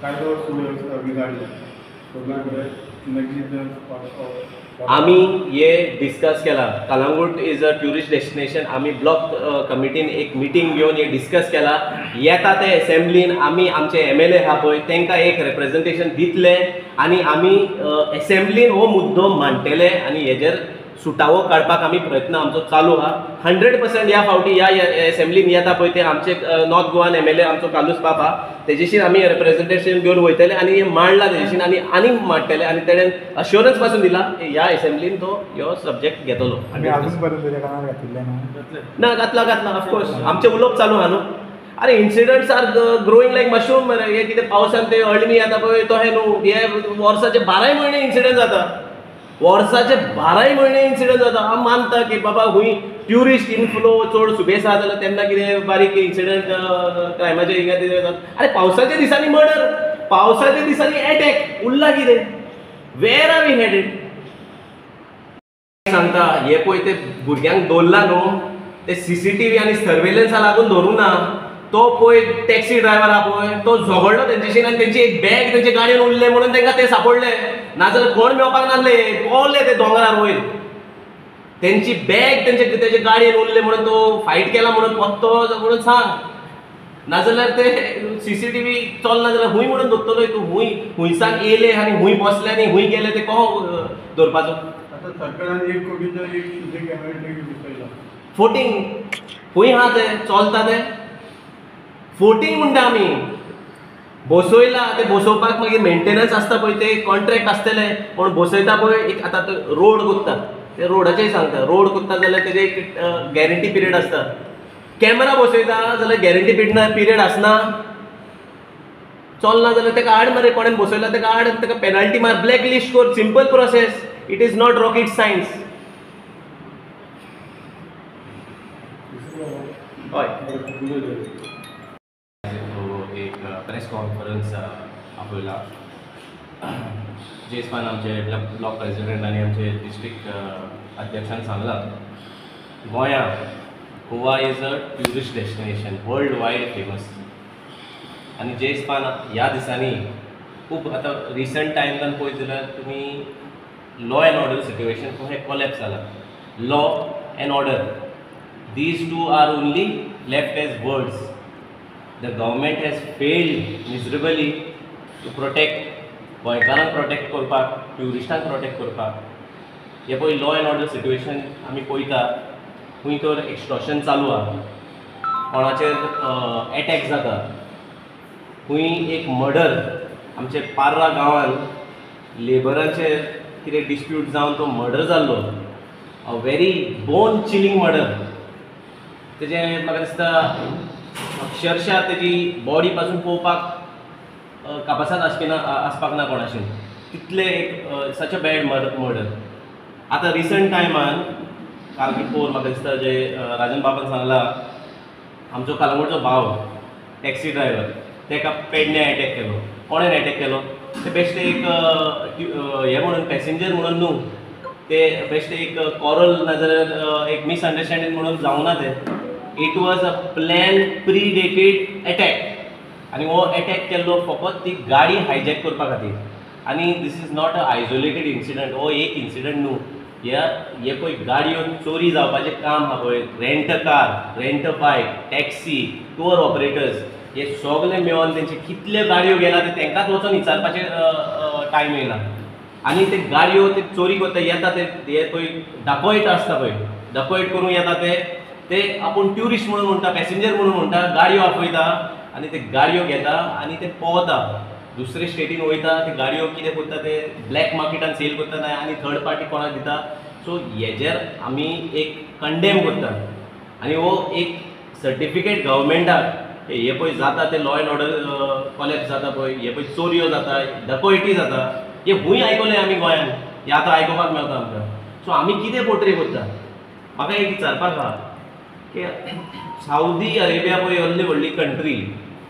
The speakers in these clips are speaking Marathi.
कायदो सुव्यवस्था बिघडली आम्ही हे डिस्कस केला. Calangute is a tourist destination. आम्ही ब्लॉक कमिटीन एक मिटींग घेऊन हे डिस्कस केला. येता ते असेंब्लीन आम्ही आमचे MLA आहा पळय तांकां एक रिप्रेझेंटेशन दितले आनी आमी असेंब्लीन हो मुद्दो मांडटले आनी हेजेर सुटावो काडपाक आमी प्रयत्न आमचो चालू आहा. 100% ह्या फावटी ह्या असेंब्लीन येता पळय ते आमचे नॉर्थ गोवान MLA आमचो कालूस बाब आहा तेजेशीर आमी रिप्रेझेंटेशन घेवन वयतले आनी हे मांडला तेजेशीर आनी मांडटले आनी तेणेन अश्युरन्स पासून दिला की ह्या असेंब्लीन तो ह्यो सब्जेक्ट घेतलो. ना घातला ऑफकोर्स आमचे उलोवप चालू आहा न्हू. अरे इन्सिडंट्स आर ग्रोईंग लायक मशरूम. हे कितें पावसान ते अळमी येता पळय तो हे न्हू. हे वर्साचे 12 म्हयने इन्सिडंट जाता. वर्साचे 12 म्हयने इन्सिडंट जाता. हांव मानता की बाबा खूंय ट्युरिस्ट इनफ्लो चड सुबेज आसा जाल्यार तेन्ना कितें बारीक इन्सिडंट क्रायमाचे हिंगा कितें जातात. अरे पावसाच्या दिसांनी मर्डर, पावसाच्या दिसांनी अटॅक उरला कितें? वेर आर वी हेडेड? सांगता हे पळय ते भुरग्यांक दवरला न्हू ते CCTV आनी सर्वेलन्सा लागून धरूं ना. तो पळय टॅक्सी ड्रायव्हर आहा पळय तो झगडलो तेंच्याशी आनी तेंची एक बॅग तेंचे गाडयेन उरले म्हणून तांकां ते सांपडले. नाजाल्यार कोण मेवपाक नासले पळले ते दोंगरार वयर. तेंची बॅग तेंचे गाडयेन उरले म्हणून तो फायट केला म्हणून पत्तो म्हणून सांग. नाजाल्यार ते CCTV चलना जाल्यार हुंय म्हणून धरतलो तूं. हुंयसान येयले आनी हुंय बसले आनी हुंय गेले ते कहो धरपाचो. सरकारान 1 कोटीचो एक सुद्दां कॅमेरा बसयला. फोटिंग हुंय आहा ते चलता ते फोटिंग म्हणटा आमी. बसयला ते बसोवपाक मागीर मेंटेनन्स आसता पळय ते कॉन्ट्रॅक्ट आसतले पण बसयता पळय एक आतां रोड कोत्ता ते रोडाचेय सांगता. रोड कोत्ता जाल्यार तेजे एक गॅरंटी पिरियड आसता. कॅमेरा बसयता जाल्यार गॅरंटी पिरियड आसना. चलना जाल्यार तेका हाड मरे कोणें बसयला तेका हाड तेका पेनल्टी मार ब्लॅक लिस्ट कर. Simple process. It is not rocket science. हय एक प्रेस कॉन्फरन्स आपयला. जेसपान आमचे ब्लॉक प्रेसिडेंट आनी आमचे डिस्ट्रिक्ट अध्यक्षान सांगलां गोंया Goa is a tourist destination world wide famous. आनी जेसपान ह्या दिसांनी खूब आतां रिसंट टायमान पळयत जाल्यार तुमी लॉ एंड ऑर्डर सिट्युएशन कशें कोलॅप्स जाला. Law end order these two are only left as words. The government has failed miserably to protect गोंयकारांक प्रोटेक्ट करपाक ट्युरिस्टांक प्रोटेक्ट करपाक. हे पळय लॉ एंड ऑर्डर सिट्युएशन आमी पळयता खंय तर एक्स्टॉर्शन चालू आहा. कोणाचेर अटॅक जाता. खंय एक मर्डर आमचे पार्रा गांवान लेबरांचेर कितें डिस्प्यूट जावन तो मर्डर जाल्लो. A very bone chilling murder. तेजे म्हाका दिसता अक्षरशा तेजी बॉडी पासून पळोवपाक कापासात आसपाक ना कोणाशें. तितले एक सच अ बॅड मर्डर. आतां रिसंट टायमान काल बिफोर म्हाका दिसता जे राजन बाबान सांगला आमचो कलंगूटचो भाव टॅक्सी ड्रायव्हर तेका पेडणे अटॅक केलो. कोणें अटॅक केलो ते बेश्टे एक हे म्हणून पॅसेंजर म्हणून न्हू ते बेश्टे एक कॉरल नाजाल्यार एक मिसअंडरस्टँडींग म्हणून जावना ते. It was a plan predated attack. आनी हो अटॅक केल्लो फकत ती गाडी हायजॅक करपा खातीर. आनी this is not a isolated incident. हो एक इन्सिडंट न्हू. हे पळय गाडयो चोरी जावपाचें काम आहा पळय. Rent a car, rent a bike, taxi, tour operators हे सगळे मेळोन तेंचे कितल्यो गाडयो गेला ते तांकांच वचोन विचारपाचें टायम येयला. आनी ते गाडयो ते चोरी करता येता ते पळय दाखोयट आसता पळय दाखोयट करूं येता ते आपूण ट्युरिस्ट म्हणून म्हणटा पॅसेंजर म्हणून म्हणटा गाडयो आपयता आनी ते गाडयो घेता आनी ते पोवता दुसरे स्टेटीन वयता. ते गाडयो कितें करता ते ब्लॅक मार्केटान सेल करता ना आनी थर्ड पार्टी कोणाक दिता. सो हेजेर आमी एक कंडेम करता. आनी हो एक सर्टिफिकेट गव्हर्मेंटाक हे पळय जाता ते लॉ एंड ऑर्डर कॉलेप्स जाता पळय हे पळय चोरयो जाता डकॉयटी जाता हे खूंय आयकलें आमी गोंयान. हे आतां आयकुपाक मेळटा आमकां. सो आमी कितें पोर्ट्रे करता. म्हाका एक विचारपाक आहा की सावदी अरेबिया पळय व्हडली व्हडली कंट्री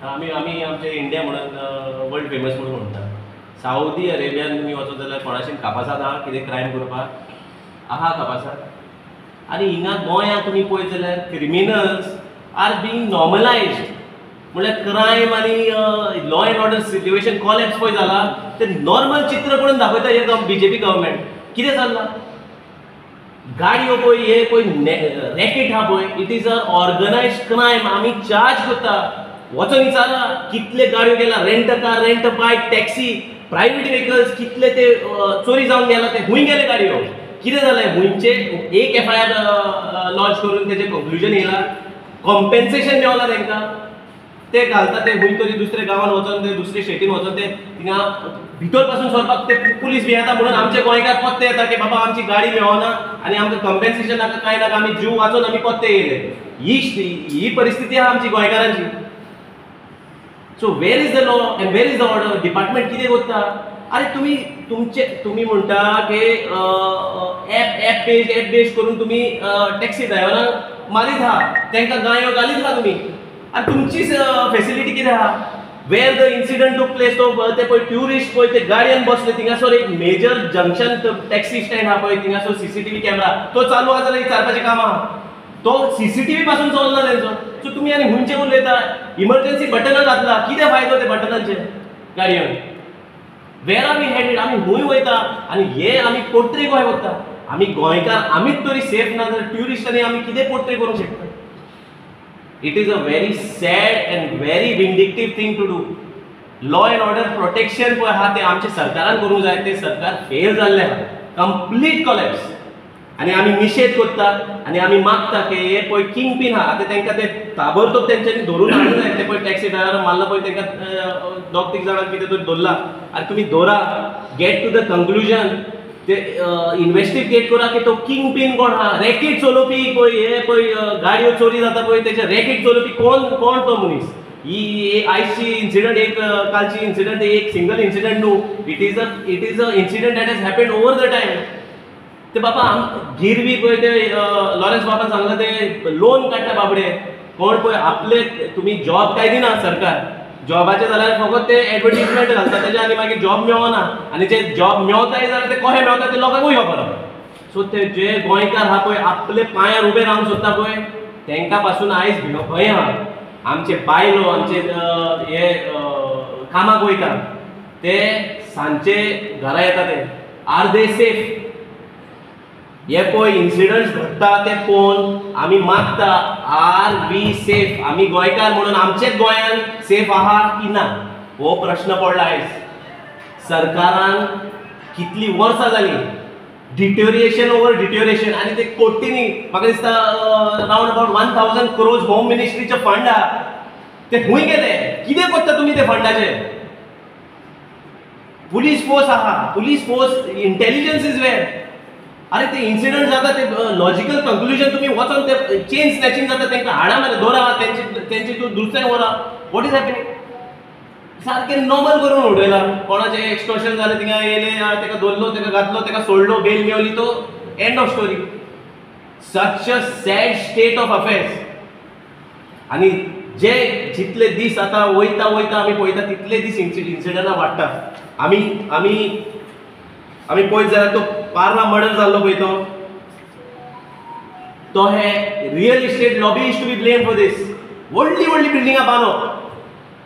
आमी आमचे इंडिया म्हणून वर्ल्ड फेमस म्हणून म्हणटा. सावदी अरेबियान तुमी वचत जाल्यार कोणाशें कापासात आहा कितें क्रायम करपाक आहा कापासात. आनी हिंगा गोंयांत तुमी पळयत जाल्यार क्रिमिनल्स आर बीइंग नॉर्मलायज्ड. म्हळ्यार क्रायम आनी law and order situation collapse पळय जाला ते नॉर्मल चित्र करून दाखयता हे बीजेपी गव्हर्मेंट. कितें चल्लां? गाडयो पळय हे पळय रॅकेट आहा पळय, it is a organised crime. आमी चार्ज करता. वचून विचारा कितले गाडयो गेला, रेंट कार, रेंट बायक, टॅक्सी, प्रायव्हेट व्हेकल्स कितले ते चोरी जावन गेला, ते खूंय गेले गाडयो. कितें जालें? हुंयचे एक FIR लॉन्च करून तेजें कंक्लुजन येयलां, कॉम्पेन्सेशन मेवलां तांकां. ते घालता ते खंय तरी दुसऱ्या गांवांत वचून ते दुसऱ्या स्टेटीन वचून ते थिंगा भितर पासून सरपाक ते पुलीस बी येता म्हणून आमचे गोंयकार पत्ते येता की बाबा आमची गाडी मेळना आनी आमकां कॉम्पेन्सेशन नाका कांय नाका, आमी जीव वाचून आमी पत्ते येयले. ही परिस्थिती आहा आमची गोंयकारांची. So where is the law and where is the order? Department कितें करता? अरे तुम्ही म्हणटा की ॲप बेस्ड करून तुम्ही टॅक्सी ड्रायव्हरांक मारीत आहा, तांकां गायो घालीत आहा तुम्ही. आणि तुमची फॅसिलिटी कितें आहा? वेर द इन्सिडंट टूक प्लेस तो ते पळय ट्युरिस्ट पळय ते गाडयेन बसले, थिंगासर एक मेजर जंक्शन टॅक्सी स्टँड आहा पळय, थिंगासर CCTV कॅमेरा तो चालू आहा जाल्यार विचारपाचें काम आहा. तो CCTV पासून चलना तेंचो. सो तुमी आनी हुंयचे उलयता इमर्जन्सी बटनां घातला, कितें फायदो ते बटनांचे गाडयेन? वेर आर वी हेडेड? आमी हुंय वयता आनी हे आमी पोर्ट्रे गोंय करता. आमी गोंयकार आमीच तरी सेफ ना जाल्यार ट्युरिस्टांनी आमी कितें पोर्ट्रे करूंक शकता? It is a very sad and very vindictive thing to do. Law and order protection पळय आहा ते आमच्या सरकारान करूंक जाय, ते सरकार फेल जाल्लें आहा, कंप्लीट कॉलेप्स. आनी आमी निशेध करता आनी आमी मागता की हे पळय किंग पिन आहा आतां तांकां ते ताबडतोब तेंच्यांनी धरून हाडूंक जाय. ते पळय टॅक्सी ड्रायव्हर मारला पळय तांकां 2-3 जाणांक कितें तरी धरला. आनी तुमी धरा, गेट टू द कंक्लुजन, ते इन्वेस्टिगेट करा की तो किंग पिन कोण आहा. रॅकेट चलोवपी पळय हे पळय गाडयो चोरी जाता पळय तेचे रॅकेट चलोवपी कोण तो मनीस? ही आयची इन्सिडंट एक कालची इन्सिडंट एक सिंगल इन्सिडंट न्हू. It is a incident that has happened over the time. ते बाबा गिरवी पळय ते लॉरेन्स बाबान सांगला ते लोन काडटा बाबडे कोण पळय आपले तुमी जॉब काय दिना सरकार. जॉबाचे जाल्यार फकत ते एडवर्टिजमेंट घालता तेजे आनी मागीर जॉब मेळना आनी जे जॉब मेळताय जाल्यार ते कशे मेळटा ते लोकांकूय खबर आहा. सो ते जे गोंयकार आहा पळय आपले पांयार उबे रावंक सोदता पळय तांकां पासून आयज भिनो खंय आहा. आमचे बायलो आमचे हे कामाक वयता ते सांजचे घरा येता ते आर दे सेफ? हे पळय इन्सिडंट्स घडटा ते पळोवन आमी मागता आर वी सेफ? आमी गोंयकार म्हणून आमचेच गोंयान सेफ आहा की ना हो प्रश्न पडला आयज. सरकारान कितली वर्सां जाली डिटोरिएशन ओवर डिटोरिएशन आनी ते कोट्टींनी म्हाका दिसता रावंड अबाउट 1000 crores होम मिनिस्ट्रीचे फंड आहा ते खूंय गेले? कितें करता तुमी ते फंडाचे? पुलीस फोर्स आहा, police force intelligence is where. अरे ते इन्सिडंट जाता ते लॉजिकल कंक्लुजन तुमी वचून ते चेन स्नॅचिंग जाता तांकां हाडा मरे दोरा तेंचे तूं दुसऱ्याक व्हरा. What is happening? सारकें नॉर्मल करून उडयला. कोणाचें एक्सटॉर्शन जालें थिंगा येयले ताका धरलो ताका घातलो ताका सोडलो बेल मेवली तो end of story. Such a sad state of affairs. आनी जे जितले दीस आतां वयता आमी पळयता तितले दीस इन्सिडंटां वाडटा. आमी पळयत जाल्यार तो पार्ला मर्डर जाल्लो पळय तो हे real estate lobbyist to be blame for this. व्हडली बिल्डिंगां बांदप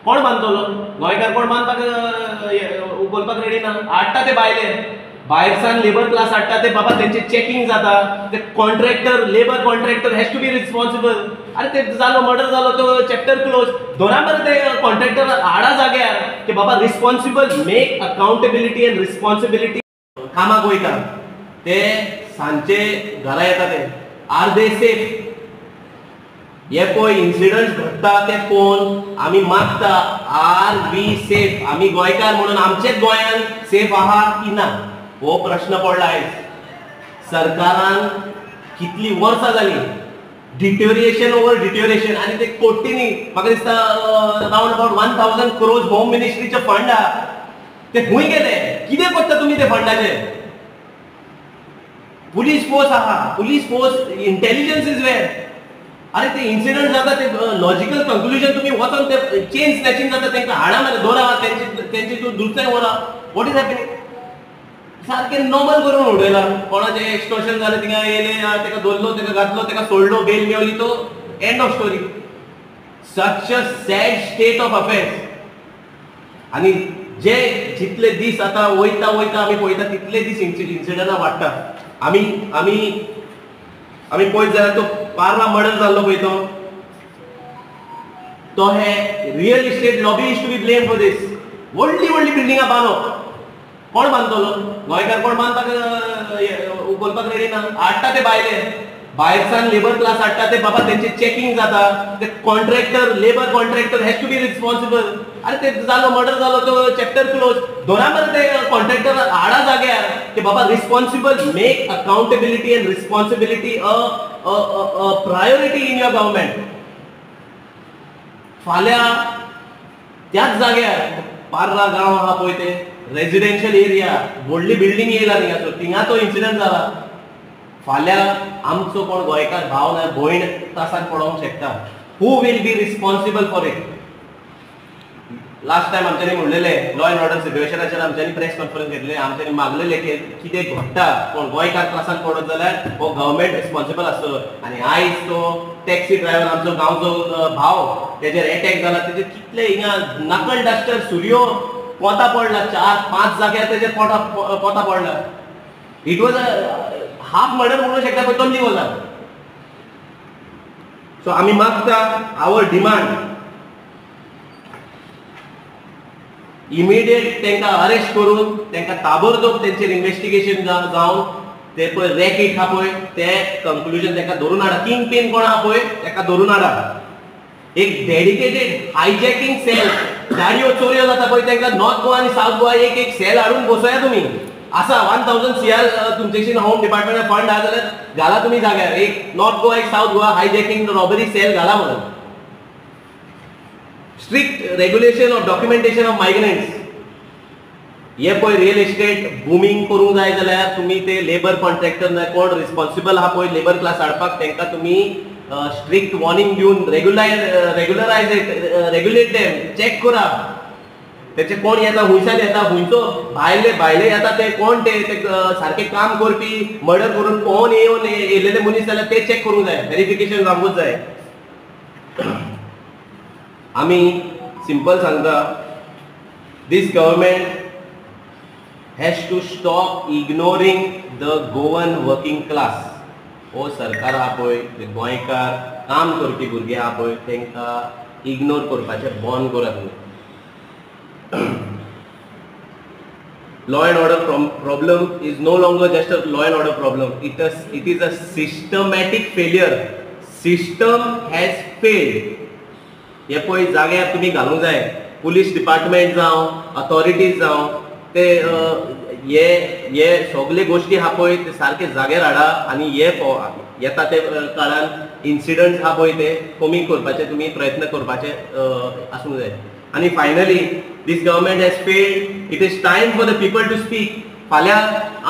कोण बांदतलो? गोंयकार कोण बांदपाक उखलपाक रेडी ना. हाडटा ते भायरसान लेबर क्लास हाडटा ते बाबा तेंचे चॅकिंग जाता. ते contractor labour contractor has to be responsible. अरे ते जालो मर्डर जालो तो चॅप्टर क्लोज. धरा मरे ते कॉन्ट्रॅक्टर हाडा जाग्यार की बाबा responsible make accountability end responsibility. कामाक वयता ते सांजचे घरा येता ते आर दे सेफ? हे पळय इन्सिडंट्स घडटा ते पळोवन आमी मागता आर वी सेफ? आमी गोंयकार म्हणून आमचेच गोंयान सेफ आहा की ना हो प्रश्न पडला आयज. सरकारान कितली वर्सां जाली डिटोरिएशन ओवर डिटोरिएशन आनी ते कोट्टींनी म्हाका दिसता रावंड अबाउट 1000 crores होम मिनिस्ट्रीचे फंड आहा ते खूंय गेले? कितें करता तुमी ते फंडाचे? पुलीस फोर्स आहा, police force intelligence is where. अरे ते इन्सिडंट जाता ते लॉजिकल कंक्लुजन तुमी वचून ते चेन स्नॅचिंग जाता तांकां हाडा मरे दोरा तेंचे तूं दुसऱ्याक व्हरा. What is happening? सारकें नॉर्मल करून उडयला. कोणाचें एक्सटॉर्शन जालें थिंगा येयले ताका धरलो ताका घातलो ताका सोडलो बेल मेवली तो end of story. Such a sad state of affairs. आणि जे जितले दीस आता वयता वयता आमी पळयता तितले दीस इन्सिडंटां वाडटा. आमी आमी आमी पळयत जाल्यार तो पार्ला मर्डर जाल्लो पळय तो हे real estate lobbyist to be blame for this. व्हडली व्हडली बिल्डिंगां बांदप कोण बांदतलो? गोंयकार कोण बांदपाक उखलपाक रेडी ना. हाडटा ते भायरसान लेबर क्लास हाडटा ते बाबा तेंचे चेकिंग जाता. ते contractor labour contractor has to be responsible. अरे ते जालो मर्डर जालो तो चॅप्टर क्लोज. दोना बरें ते कॉन्ट्रॅक्टर हाडा जाग्यार ते बाबा responsible. Make accountability and responsibility a priority in your government. फाल्यां त्याच जाग्यार पार्ला गांव आहा पळय ते रेजिडेन्शियल एरिया व्हडली बिल्डिंग येयला थिंगा तो इन्सिडंट जाला. फाल्यां आमचो कोण गोंयकार भाव ना भयण त्रासान पडोवंक शकता. Who will be responsible for it? Last time आमच्यांनी म्हणलेलें लॉ अँड ऑर्डर सिच्युएशनाचेर आमच्यांनी प्रेस कॉन्फरन्स घेतली. आमच्यांनी मागलेलें की कितें घडटा कोण गोंयकार त्रासान पडत जाल्यार हो गव्हर्नमेंट रिस्पॉन्सिबल आसतलो. आनी आयज तो टॅक्सी ड्रायव्हर आमचो गांवचो भाव तेजेर एटॅक जाला. तेजे कितले हिंगा नकल डस्टर सुर्यो पोता पडला. 4-5 जाग्यार तेजे पोता पडला. It was a half murder म्हणूं शकता पण तल्ली वजा. सो आमी मागता आवर डिमांड इमिडिएट तांकां अरेस्ट करून तांकां ताबडतोब तेंचेर इन्व्हेस्टिगेशन जावन ते पळय रॅकेट आहा पळय ते कंक्लुजन तांकां धरून हाडा. किंग पिन कोण आहा पळय ताका धरून हाडा. एक डेडिकेटेड हायजॅकिंग सेल गाडयो चोऱ्यो जाता पळय तांकां नॉर्थ गोवा आनी साऊथ गोवा एक सेल हाडून बसया तुमी. आसा 1000 CR तुमचेशी होम डिपार्टमेंट फंड आहा जाल्यार घाला तुमी जाग्यार. एक नॉर्थ गोवा एक south Goa hijacking robbery sale घाला म्हणून. Strict regulation of documentation of migrants. हे पळय रियल इस्टेट बुमींग करूंक जाय जाल्यार तुमी ते लेबर कॉन्ट्रॅक्टर कोण रिस्पॉन्सिबल आहा पळय लेबर क्लास हाडपाक तांकां तुमी स्ट्रिक्ट वॉर्निंग दिवन रेग्युलरायज रेग्युलेट देम. चॅक करा तेचे कोण येता हुंयसान येता हुंयचो भायले येता ते कोण ते सारके काम करपी मर्डर करून पोवन येयलेले मनीस जाल्यार ते चॅक करूंक जाय. व्हेरिफिकेशन जावंकूच जाय. आमी सिंपल सांगता this government has to stop ignoring the Goan working class. हो सरकार आहा पळय ते गोंयकार काम करपी भुरगे आहा पळय तांकां इग्नोर करपाचें बंद करा तुमी. Law and order problem is no longer just a law and order problem. It is a systematic failure. System has failed. हे पळय जाग्यार तुमी घालूंक जाय. पुलीस डिपार्टमेंट जावं अथॉरिटीज जावं ते हे सगळे गोष्टी आहा पळय ते सारके जाग्यार हाडा. आनी हे येता ते काळान इन्सिडंट्स आहा पळय ते कमी करपाचे तुमी प्रयत्न करपाचे आसूंक जाय. आणि finally this government has failed. It is time for the people to speak. फाल्यां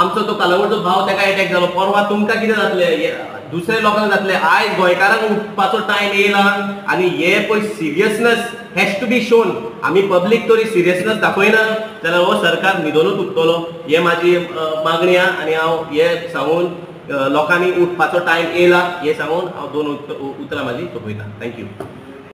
आमचो तो कालावडचो भाव ताका अटॅक जालो. परवा तुमकां कितें जातलें दुसऱ्या लोकांक जातलें. आयज गोंयकारांक उठपाचो टायम येयला आनी हे पळय seriousness has to be shown. आमी पब्लीक तरी सिरियसनेस दाखयना जाल्यार हो सरकार न्हिदोनूच उठतलो. हे म्हाजी मागणी आहा आनी हांव हे सांगून लोकांनी उठपाचो टायम येयला हे सांगून हांव 2 उतरां म्हाजी सोंपयता. थँक्यू.